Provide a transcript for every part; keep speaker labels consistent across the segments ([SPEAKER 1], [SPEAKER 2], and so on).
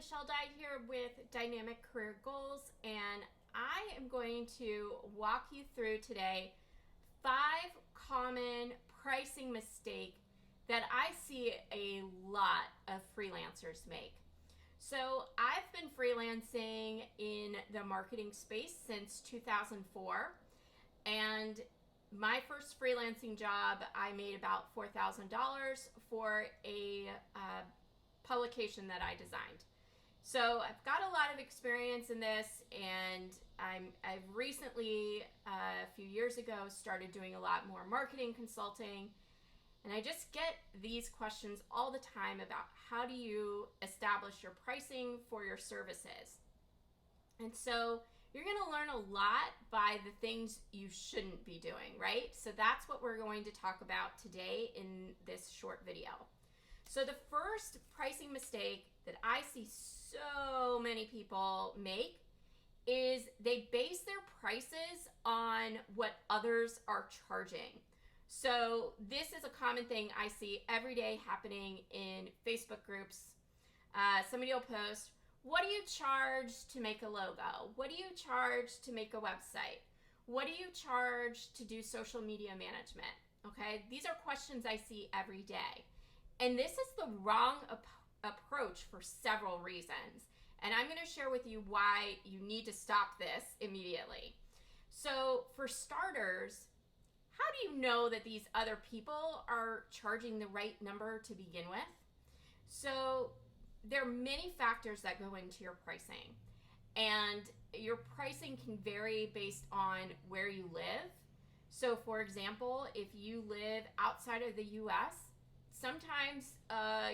[SPEAKER 1] Michele Dye here with Dynamic Career Goals, and I am going to walk you through today 5 common pricing mistakes that I see a lot of freelancers make. So I've been freelancing in the marketing space since 2004, and my first freelancing job, I made about $4,000 for a publication that I designed. So I've got a lot of experience in this, and I've recently, a few years ago, started doing a lot more marketing consulting. And I just get these questions all the time about how do you establish your pricing for your services. And so you're going to learn a lot by the things you shouldn't be doing, right? So that's what we're going to talk about today in this short video. So the first pricing mistake that I see so many people make is they base their prices on what others are charging. So this is a common thing I see every day happening in Facebook groups. Somebody will post, what do you charge to make a logo? What do you charge to make a website? What do you charge to do social media management? Okay, these are questions I see every day. And this is the wrong approach for several reasons. And I'm going to share with you why you need to stop this immediately. So for starters, how do you know that these other people are charging the right number to begin with? So there are many factors that go into your pricing. And your pricing can vary based on where you live. So for example, if you live outside of the US, sometimes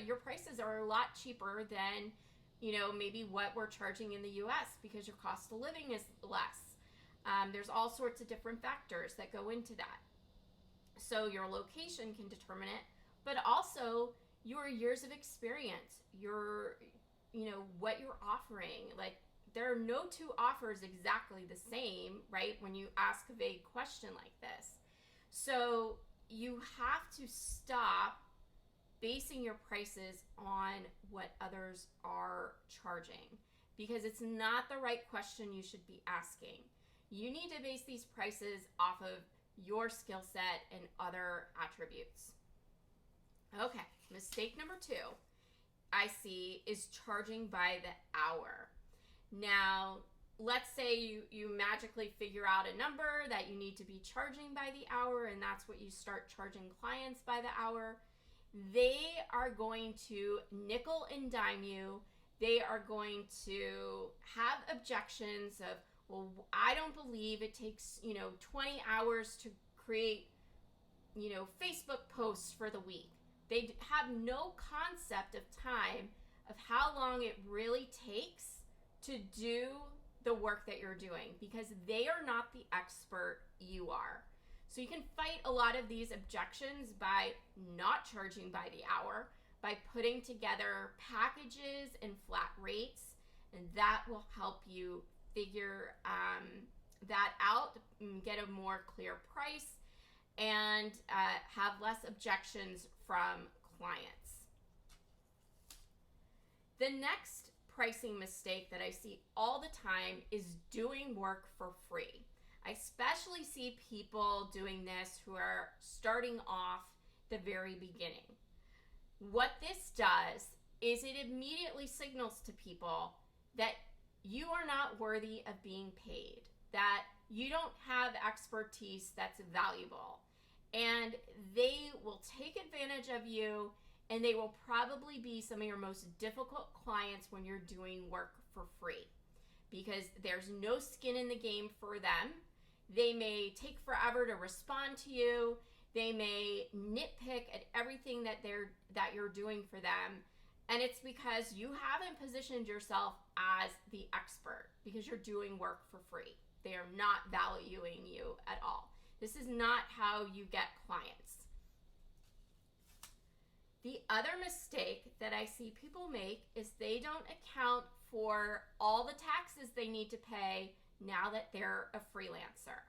[SPEAKER 1] your prices are a lot cheaper than, maybe what we're charging in the US because your cost of living is less. There's all sorts of different factors that go into that. So your location can determine it, but also your years of experience, what you're offering. Like, there are no two offers exactly the same, right? When you ask a vague question like this. So you have to stop basing your prices on what others are charging, because it's not the right question you should be asking. You need to base these prices off of your skill set and other attributes. Okay, mistake number 2 I see is charging by the hour. Now, let's say you magically figure out a number that you need to be charging by the hour, and that's what you start charging clients by the hour. They are going to nickel and dime you. They are going to have objections of, well, I don't believe it takes, 20 hours to create, Facebook posts for the week. They have no concept of time of how long it really takes to do the work that you're doing, because they are not the expert, you are. So you can fight a lot of these objections by not charging by the hour, by putting together packages and flat rates, and that will help you figure that out, get a more clear price, and have less objections from clients. The next pricing mistake that I see all the time is doing work for free. I especially see people doing this who are starting off the very beginning. What this does is it immediately signals to people that you are not worthy of being paid, that you don't have expertise that's valuable, and they will take advantage of you, and they will probably be some of your most difficult clients when you're doing work for free, because there's no skin in the game for them. They may take forever to respond to you. They may nitpick at everything that you're doing for them. And it's because you haven't positioned yourself as the expert, because you're doing work for free. They are not valuing you at all. This is not how you get clients. The other mistake that I see people make is they don't account for all the taxes they need to pay now that they're a freelancer.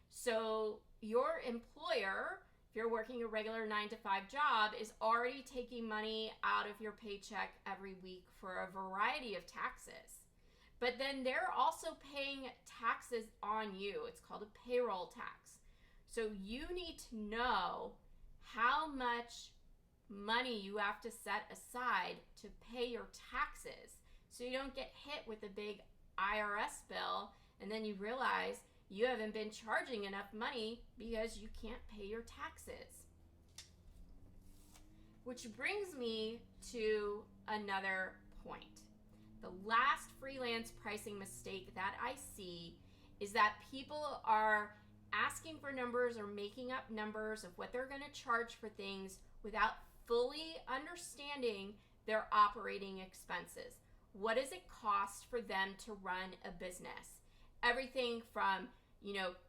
[SPEAKER 1] So your employer, if you're working a regular 9-to-5 job, is already taking money out of your paycheck every week for a variety of taxes. But then they're also paying taxes on you. It's called a payroll tax. So you need to know how much money you have to set aside to pay your taxes, so you don't get hit with a big IRS bill and then you realize you haven't been charging enough money because you can't pay your taxes. Which brings me to another point. The last freelance pricing mistake that I see is that people are asking for numbers or making up numbers of what they're going to charge for things without fully understanding their operating expenses. What does it cost for them to run a business? Everything from,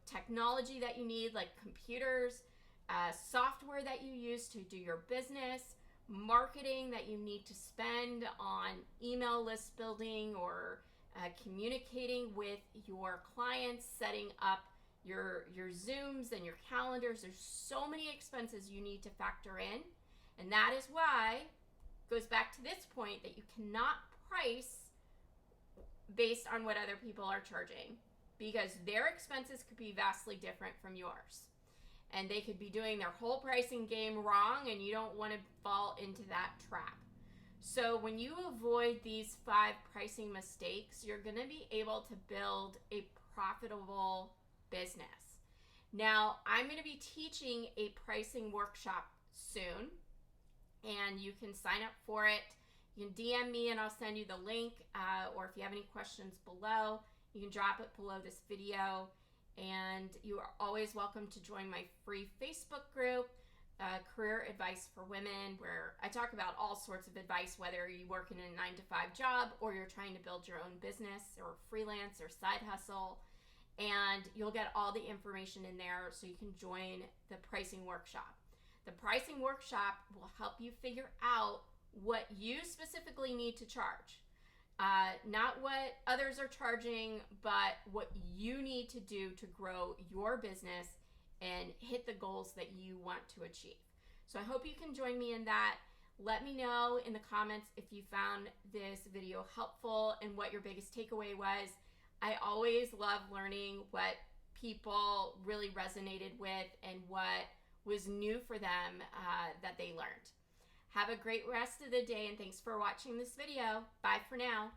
[SPEAKER 1] technology that you need, like computers, software that you use to do your business, marketing that you need to spend on email list building or communicating with your clients, setting up your Zooms and your calendars. There's so many expenses you need to factor in. And that is why it goes back to this point that you cannot price based on what other people are charging, because their expenses could be vastly different from yours. And they could be doing their whole pricing game wrong, and you don't want to fall into that trap. So when you avoid these 5 pricing mistakes, you're going to be able to build a profitable business. Now, I'm going to be teaching a pricing workshop soon, and you can sign up for it. You can DM me and I'll send you the link, or if you have any questions below, you can drop it below this video. And you are always welcome to join my free Facebook group, Career Advice for Women, where I talk about all sorts of advice, whether you work in a 9-to-5 job or you're trying to build your own business or freelance or side hustle. And you'll get all the information in there so you can join the pricing workshop. The pricing workshop will help you figure out what you specifically need to charge. Not what others are charging, but what you need to do to grow your business and hit the goals that you want to achieve. So I hope you can join me in that. Let me know in the comments if you found this video helpful and what your biggest takeaway was. I always love learning what people really resonated with and what was new for them that they learned. Have a great rest of the day, and thanks for watching this video. Bye for now.